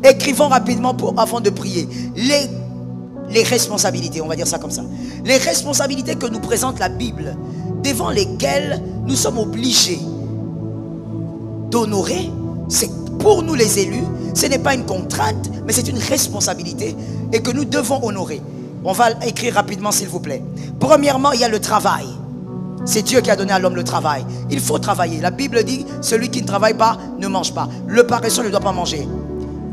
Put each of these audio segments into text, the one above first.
Écrivons rapidement avant de prier. Les responsabilités, on va dire ça comme ça. Les responsabilités que nous présente la Bible, devant lesquelles nous sommes obligés d'honorer. C'est pour nous les élus, ce n'est pas une contrainte, mais c'est une responsabilité et que nous devons honorer. On va écrire rapidement s'il vous plaît. Premièrement, il y a le travail. C'est Dieu qui a donné à l'homme le travail. Il faut travailler. La Bible dit, celui qui ne travaille pas ne mange pas. Le paresseux ne doit pas manger.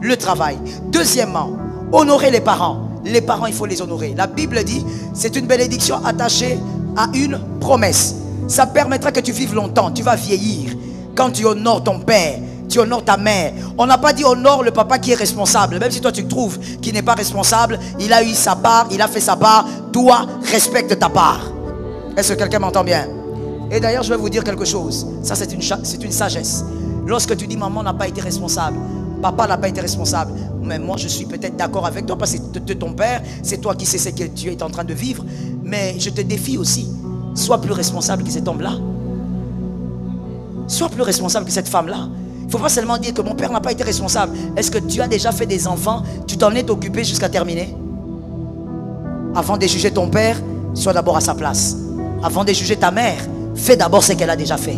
Le travail. Deuxièmement, honorer les parents. Les parents, il faut les honorer. La Bible dit, c'est une bénédiction attachée à une promesse. Ça permettra que tu vives longtemps. Tu vas vieillir. Quand tu honores ton père, tu honores ta mère. On n'a pas dit honore le papa qui est responsable. Même si toi tu trouves qu'il n'est pas responsable, il a eu sa part, il a fait sa part. Toi, respecte ta part. Est-ce que quelqu'un m'entend bien? Et d'ailleurs, je vais vous dire quelque chose. Ça, c'est une sagesse. Lorsque tu dis maman n'a pas été responsable, papa n'a pas été responsable, mais moi je suis peut-être d'accord avec toi parce que de ton père, c'est toi qui sais ce que tu es en train de vivre. Mais je te défie aussi. Sois plus responsable que cet homme-là. Sois plus responsable que cette femme-là. Il ne faut pas seulement dire que mon père n'a pas été responsable. Est-ce que tu as déjà fait des enfants? Tu t'en es occupé jusqu'à terminer? Avant de juger ton père, sois d'abord à sa place. Avant de juger ta mère, fais d'abord ce qu'elle a déjà fait.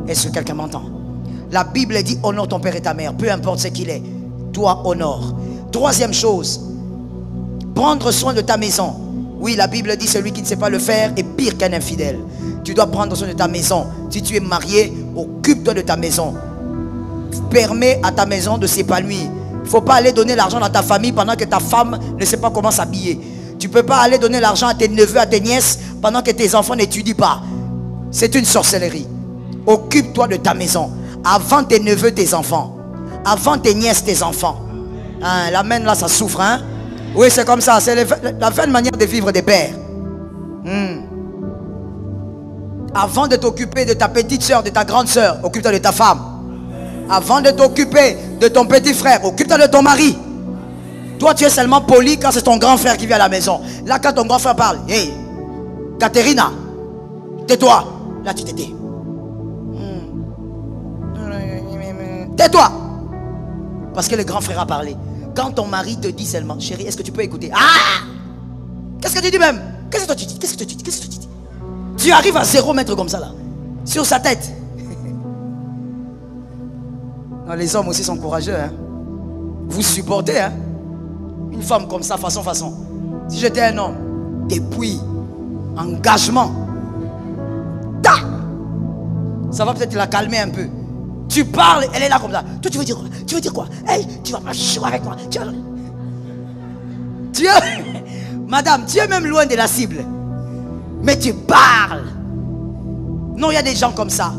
Est-ce que quelqu'un m'entend? La Bible dit honore ton père et ta mère, peu importe ce qu'il est. Toi, honore. Troisième chose, prendre soin de ta maison. Oui, la Bible dit celui qui ne sait pas le faire est pire qu'un infidèle. Tu dois prendre soin de ta maison. Si tu es marié, occupe-toi de ta maison. Permets à ta maison de s'épanouir. Il ne faut pas aller donner l'argent à ta famille pendant que ta femme ne sait pas comment s'habiller. Tu ne peux pas aller donner l'argent à tes neveux, à tes nièces pendant que tes enfants n'étudient pas. C'est une sorcellerie. Occupe-toi de ta maison. Avant tes neveux, tes enfants. Avant tes nièces, tes enfants. Hein, l'amen là, ça souffre. Hein? Oui, c'est comme ça. C'est la vaine manière de vivre des pères. Avant de t'occuper de ta petite soeur, de ta grande soeur, occupe-toi de ta femme. Avant de t'occuper de ton petit frère, occupe-toi de ton mari. Toi, tu es seulement poli quand c'est ton grand frère qui vient à la maison. Là, quand ton grand frère parle, hey, Katerina, tais-toi. Là, tu t'étais. Tais-toi. Parce que le grand frère a parlé. Quand ton mari te dit seulement, chérie, est-ce que tu peux écouter? Ah! Qu'est-ce que tu dis même? Qu'est-ce que toi tu dis? Qu'est-ce que tu dis? Qu'est-ce que tu dis? Tu arrives à 0 mètre comme ça là. Sur sa tête. Non, les hommes aussi sont courageux. Hein? Vous supportez. Hein? Une femme comme ça, façon. Si j'étais un homme, depuis engagement, ça va peut-être la calmer un peu. Tu parles, elle est là comme ça. Toi, tu veux dire quoi? Tu veux dire quoi? Hey, tu vas pas jouer avec moi. Madame, tu es même loin de la cible. Mais tu parles. Non, il y a des gens comme ça.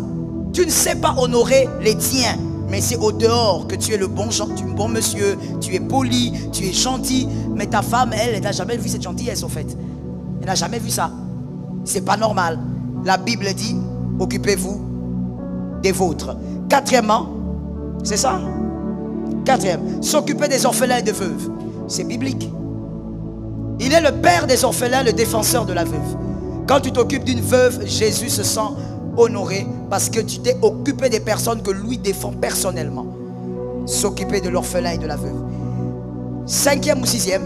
Tu ne sais pas honorer les tiens. Mais c'est au dehors que tu es le bon genre, tu es un bon monsieur, tu es poli, tu es gentil. Mais ta femme, elle n'a jamais vu cette gentillesse en fait. Elle n'a jamais vu ça. C'est pas normal. La Bible dit, occupez-vous des vôtres. Quatrièmement, c'est ça? Quatrième, s'occuper des orphelins et des veuves. C'est biblique. Il est le père des orphelins, le défenseur de la veuve. Quand tu t'occupes d'une veuve, Jésus se sent honoré parce que tu t'es occupé des personnes que lui défend personnellement. S'occuper de l'orphelin et de la veuve. Cinquième ou sixième,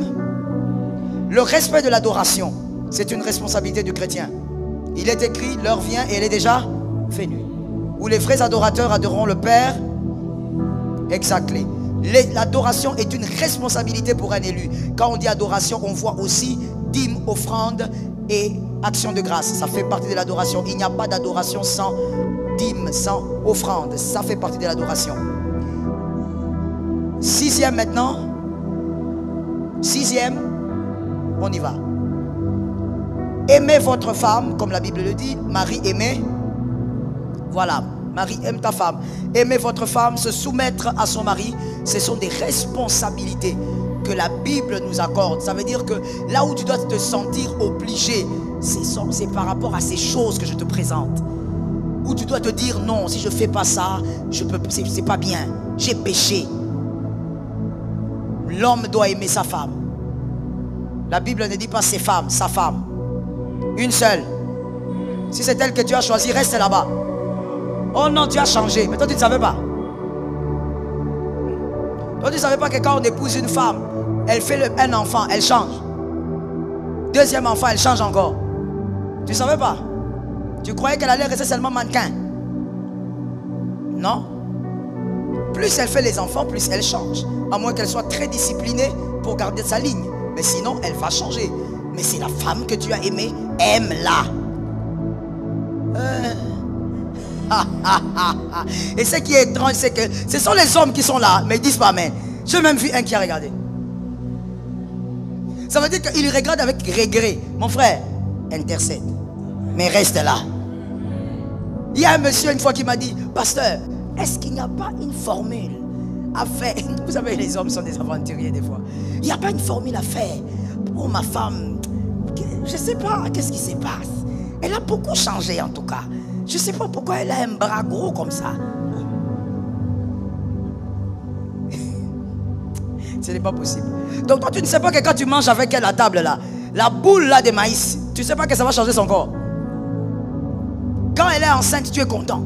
le respect de l'adoration. C'est une responsabilité du chrétien. Il est écrit, l'heure vient et elle est déjà venue. Où les vrais adorateurs adoreront le Père. Exactement. L'adoration est une responsabilité pour un élu. Quand on dit adoration, on voit aussi dîme, offrande et action de grâce. Ça fait partie de l'adoration. Il n'y a pas d'adoration sans dîme, sans offrande. Ça fait partie de l'adoration. Sixième maintenant. Sixième, on y va. Aimez votre femme, comme la Bible le dit. Marie, aimez. Voilà. Marie, aime ta femme. Aimer votre femme, se soumettre à son mari, ce sont des responsabilités que la Bible nous accorde. Ça veut dire que là où tu dois te sentir obligé, c'est par rapport à ces choses que je te présente. Où tu dois te dire non, si je ne fais pas ça, c'est pas bien. J'ai péché. L'homme doit aimer sa femme. La Bible ne dit pas ses femmes, sa femme. Une seule. Si c'est elle que tu as choisie, reste là-bas. Oh non, tu as changé. Mais toi, tu ne savais pas. Toi, tu ne savais pas que quand on épouse une femme, elle fait un enfant, elle change. Deuxième enfant, elle change encore. Tu ne savais pas? Tu croyais qu'elle allait rester seulement mannequin? Non. Plus elle fait les enfants, plus elle change. À moins qu'elle soit très disciplinée pour garder sa ligne. Mais sinon, elle va changer. Mais c'est la femme que tu as aimée, aime-la. Et ce qui est étrange, c'est que ce sont les hommes qui sont là, mais ils disent pas amen. J'ai même vu un qui a regardé. Ça veut dire qu'il regarde avec regret. Mon frère, intercède. Mais reste là. Il y a un monsieur une fois qui m'a dit, pasteur, est-ce qu'il n'y a pas une formule à faire? Vous savez, les hommes sont des aventuriers des fois. Il n'y a pas une formule à faire pour ma femme. Je ne sais pas qu'est-ce qui se passe. Elle a beaucoup changé en tout cas. Je ne sais pas pourquoi elle a un bras gros comme ça. Ce n'est pas possible. Donc toi tu ne sais pas que quand tu manges avec elle à table là, la boule là de maïs, tu ne sais pas que ça va changer son corps. Quand elle est enceinte, tu es content.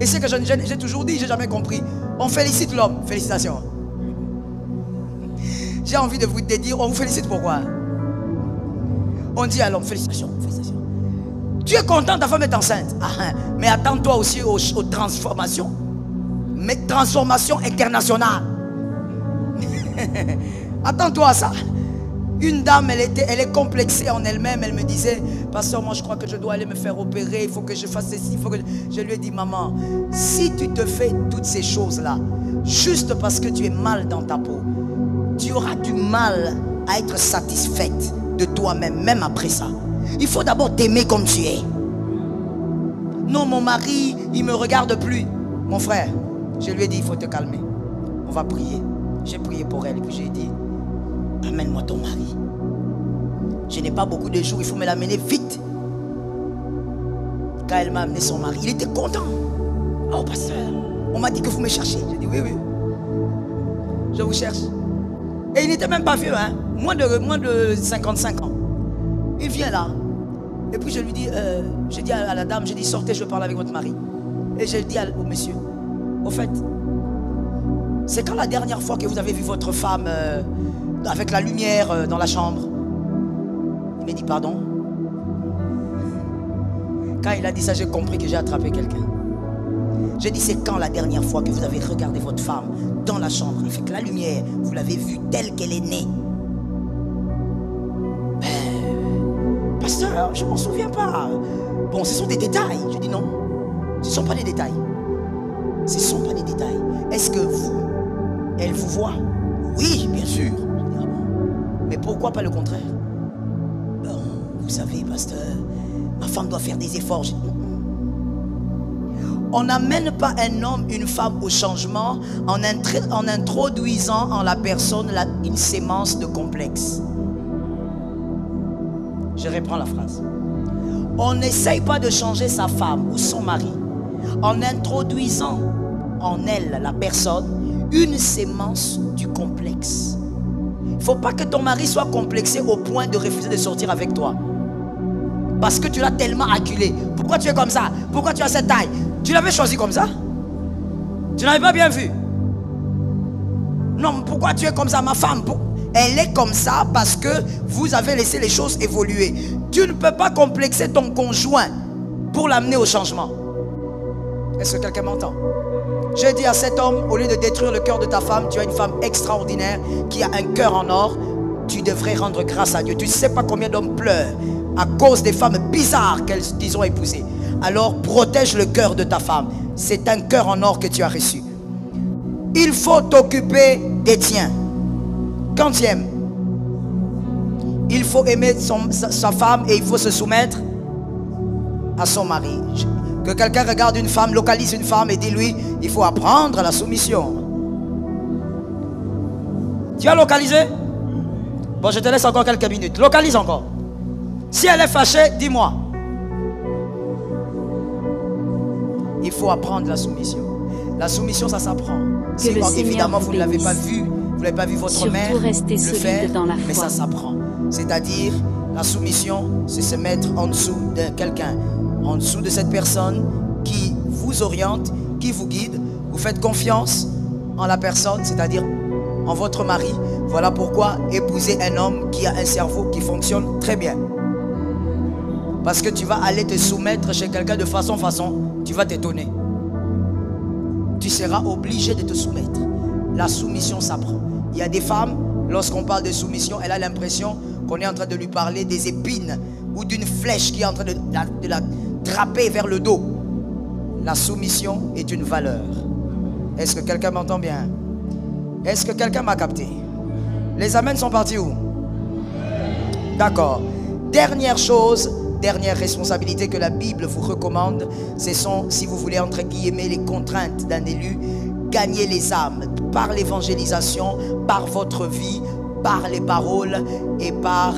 Et c'est que j'ai toujours dit, j'ai jamais compris. On félicite l'homme. Félicitations. J'ai envie de vous dire, on vous félicite pourquoi? On dit à l'homme, félicitations, félicitations. Tu es content, ta femme est enceinte. Mais attends-toi aussi aux transformations. Mais transformation internationale. Attends-toi à ça. Une dame, elle est complexée en elle-même. Elle me disait, pasteur, moi je crois que je dois aller me faire opérer. Il faut que je fasse ceci. Il faut que... Je lui ai dit, maman, si tu te fais toutes ces choses-là, juste parce que tu es mal dans ta peau, tu auras du mal à être satisfaite de toi-même, même après ça. Il faut d'abord t'aimer comme tu es. Non, mon mari, il me regarde plus. Mon frère, je lui ai dit, il faut te calmer. On va prier. J'ai prié pour elle et puis j'ai dit, amène-moi ton mari. Je n'ai pas beaucoup de jours, il faut me l'amener vite. Quand elle m'a amené son mari, il était content. Oh pasteur, on m'a dit que vous me cherchez. J'ai dit oui, oui. Je vous cherche. Et il n'était même pas vieux, hein? Moins de 55 ans. Il vient là. Et puis je lui dis, je dis à la dame, je dis sortez, je veux parler avec votre mari. Et je dis au monsieur, au fait, c'est quand la dernière fois que vous avez vu votre femme avec la lumière dans la chambre? Il m'a dit pardon. Quand il a dit ça, j'ai compris que j'ai attrapé quelqu'un. J'ai dit c'est quand la dernière fois que vous avez regardé votre femme dans la chambre avec la lumière, vous l'avez vue telle qu'elle est née? Pasteur, je ne m'en souviens pas. Bon, ce sont des détails. Je dis non, ce ne sont pas des détails. Ce ne sont pas des détails. Est-ce que elle vous voit? Oui, bien sûr. Je dis, ah bon. Mais pourquoi pas le contraire? Bon, vous savez, pasteur, ma femme doit faire des efforts. On n'amène pas un homme, une femme au changement en introduisant en la personne une sémence de complexe. Je reprends la phrase. On n'essaye pas de changer sa femme ou son mari en introduisant en elle, la personne, une sémence du complexe. Il ne faut pas que ton mari soit complexé au point de refuser de sortir avec toi. Parce que tu l'as tellement acculé. Pourquoi tu es comme ça? Pourquoi tu as cette taille? Tu l'avais choisi comme ça? Tu n'avais pas bien vu? Non, pourquoi tu es comme ça? Ma femme, elle est comme ça parce que vous avez laissé les choses évoluer. Tu ne peux pas complexer ton conjoint pour l'amener au changement. Est-ce que quelqu'un m'entend? J'ai dit à cet homme, au lieu de détruire le cœur de ta femme, tu as une femme extraordinaire qui a un cœur en or. Tu devrais rendre grâce à Dieu. Tu ne sais pas combien d'hommes pleurent à cause des femmes bizarres qu'ils ont épousées. Alors protège le cœur de ta femme. C'est un cœur en or que tu as reçu. Il faut t'occuper des tiens. Quantième, il faut aimer sa femme et il faut se soumettre à son mari. Que quelqu'un regarde une femme, localise une femme et dis-lui, il faut apprendre la soumission. Tu as localisé? Bon, je te laisse encore quelques minutes. Localise encore. Si elle est fâchée, dis-moi. Il faut apprendre la soumission. La soumission, ça s'apprend. Si, évidemment, vous ne l'avez pas vu, vous n'avez pas vu votre mère le faire, mais ça s'apprend. C'est-à-dire, la soumission, c'est se mettre en dessous de quelqu'un, en dessous de cette personne qui vous oriente, qui vous guide. Vous faites confiance en la personne, c'est-à-dire en votre mari. Voilà pourquoi épousez un homme qui a un cerveau qui fonctionne très bien. Parce que tu vas aller te soumettre chez quelqu'un de façon, tu vas t'étonner. Tu seras obligé de te soumettre. La soumission s'apprend. Il y a des femmes, lorsqu'on parle de soumission, elle a l'impression qu'on est en train de lui parler des épines ou d'une flèche qui est en train de la trapper vers le dos. La soumission est une valeur. Est-ce que quelqu'un m'entend bien? Est-ce que quelqu'un m'a capté? Les amens sont partis où? D'accord. Dernière chose, dernière responsabilité que la Bible vous recommande, ce sont, si vous voulez, entre guillemets, les contraintes d'un élu. Gagner les âmes par l'évangélisation, par votre vie, par les paroles et par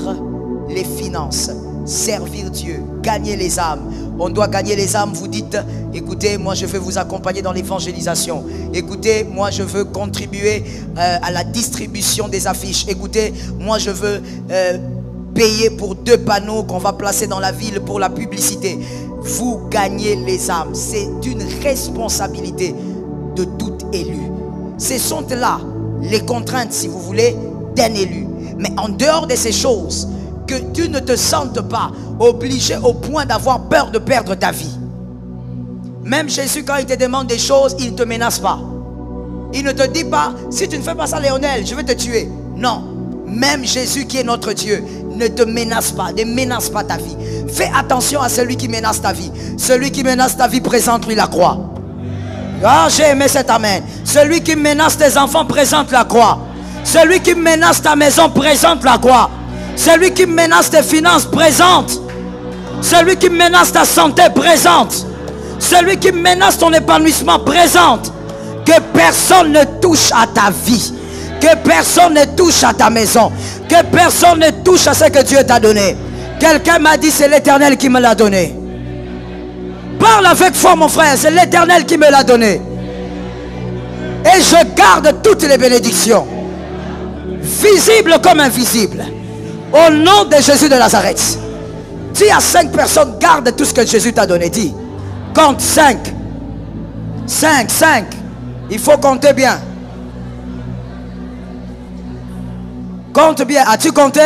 les finances. Servir Dieu, gagner les âmes. On doit gagner les âmes. Vous dites, écoutez, moi je veux vous accompagner dans l'évangélisation. Écoutez, moi je veux contribuer à la distribution des affiches. Écoutez, moi je veux payer pour 2 panneaux qu'on va placer dans la ville pour la publicité. Vous gagnez les âmes. C'est une responsabilité de tout élu. Ce sont là les contraintes, si vous voulez, d'un élu. Mais en dehors de ces choses, que tu ne te sentes pas obligé au point d'avoir peur de perdre ta vie. Même Jésus, quand il te demande des choses, il ne te menace pas. Il ne te dit pas, si tu ne fais pas ça, Léonel, je vais te tuer. Non. Même Jésus qui est notre Dieu ne te menace pas, ne menace pas ta vie. Fais attention à celui qui menace ta vie. Celui qui menace ta vie, présente-lui la croix. Ah, j'ai aimé cet amen. Celui qui menace tes enfants, présente la croix. Celui qui menace ta maison, présente la croix. Celui qui menace tes finances, présente. Celui qui menace ta santé, présente. Celui qui menace ton épanouissement, présente. Que personne ne touche à ta vie. Que personne ne touche à ta maison. Que personne ne touche à ce que Dieu t'a donné. Quelqu'un m'a dit, c'est l'Éternel qui me l'a donné. Parle avec foi, mon frère, c'est l'Éternel qui me l'a donné. Et je garde toutes les bénédictions, visibles comme invisibles, au nom de Jésus de Nazareth. Dis à 5 personnes, garde tout ce que Jésus t'a donné. Dis, compte 5. 5. Il faut compter bien. Compte bien. As-tu compté?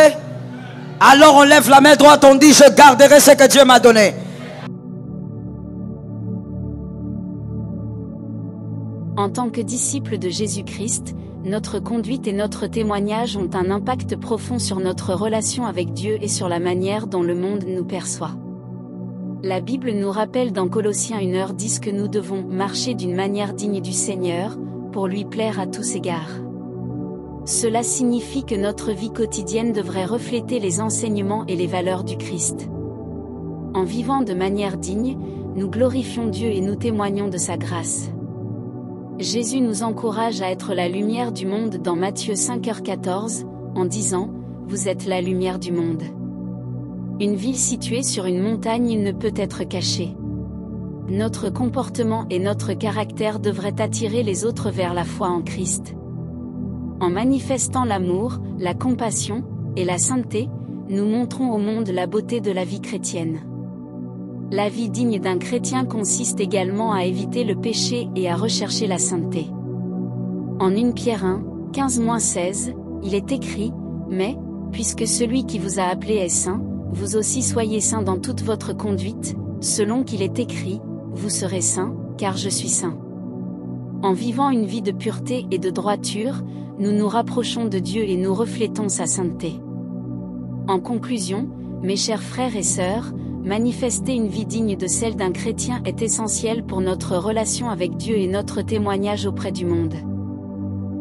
Alors on lève la main droite, on dit, je garderai ce que Dieu m'a donné. En tant que disciples de Jésus-Christ, notre conduite et notre témoignage ont un impact profond sur notre relation avec Dieu et sur la manière dont le monde nous perçoit. La Bible nous rappelle dans Colossiens 1h10 que nous devons marcher d'une manière digne du Seigneur, pour lui plaire à tous égards. Cela signifie que notre vie quotidienne devrait refléter les enseignements et les valeurs du Christ. En vivant de manière digne, nous glorifions Dieu et nous témoignons de sa grâce. Jésus nous encourage à être la lumière du monde dans Matthieu 5h14, en disant « Vous êtes la lumière du monde ». Une ville située sur une montagne ne peut être cachée. Notre comportement et notre caractère devraient attirer les autres vers la foi en Christ. En manifestant l'amour, la compassion et la sainteté, nous montrons au monde la beauté de la vie chrétienne. La vie digne d'un chrétien consiste également à éviter le péché et à rechercher la sainteté. En 1 Pierre 1, 15-16, il est écrit « Mais, puisque celui qui vous a appelé est saint, vous aussi soyez saints dans toute votre conduite, selon qu'il est écrit « Vous serez saints, car je suis saint ». En vivant une vie de pureté et de droiture, nous nous rapprochons de Dieu et nous reflétons sa sainteté. En conclusion, mes chers frères et sœurs, manifester une vie digne de celle d'un chrétien est essentiel pour notre relation avec Dieu et notre témoignage auprès du monde.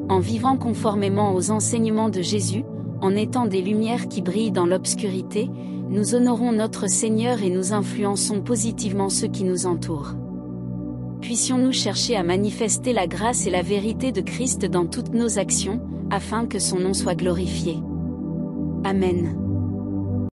En vivant conformément aux enseignements de Jésus, en étant des lumières qui brillent dans l'obscurité, nous honorons notre Seigneur et nous influençons positivement ceux qui nous entourent. Puissions-nous chercher à manifester la grâce et la vérité de Christ dans toutes nos actions, afin que son nom soit glorifié. Amen.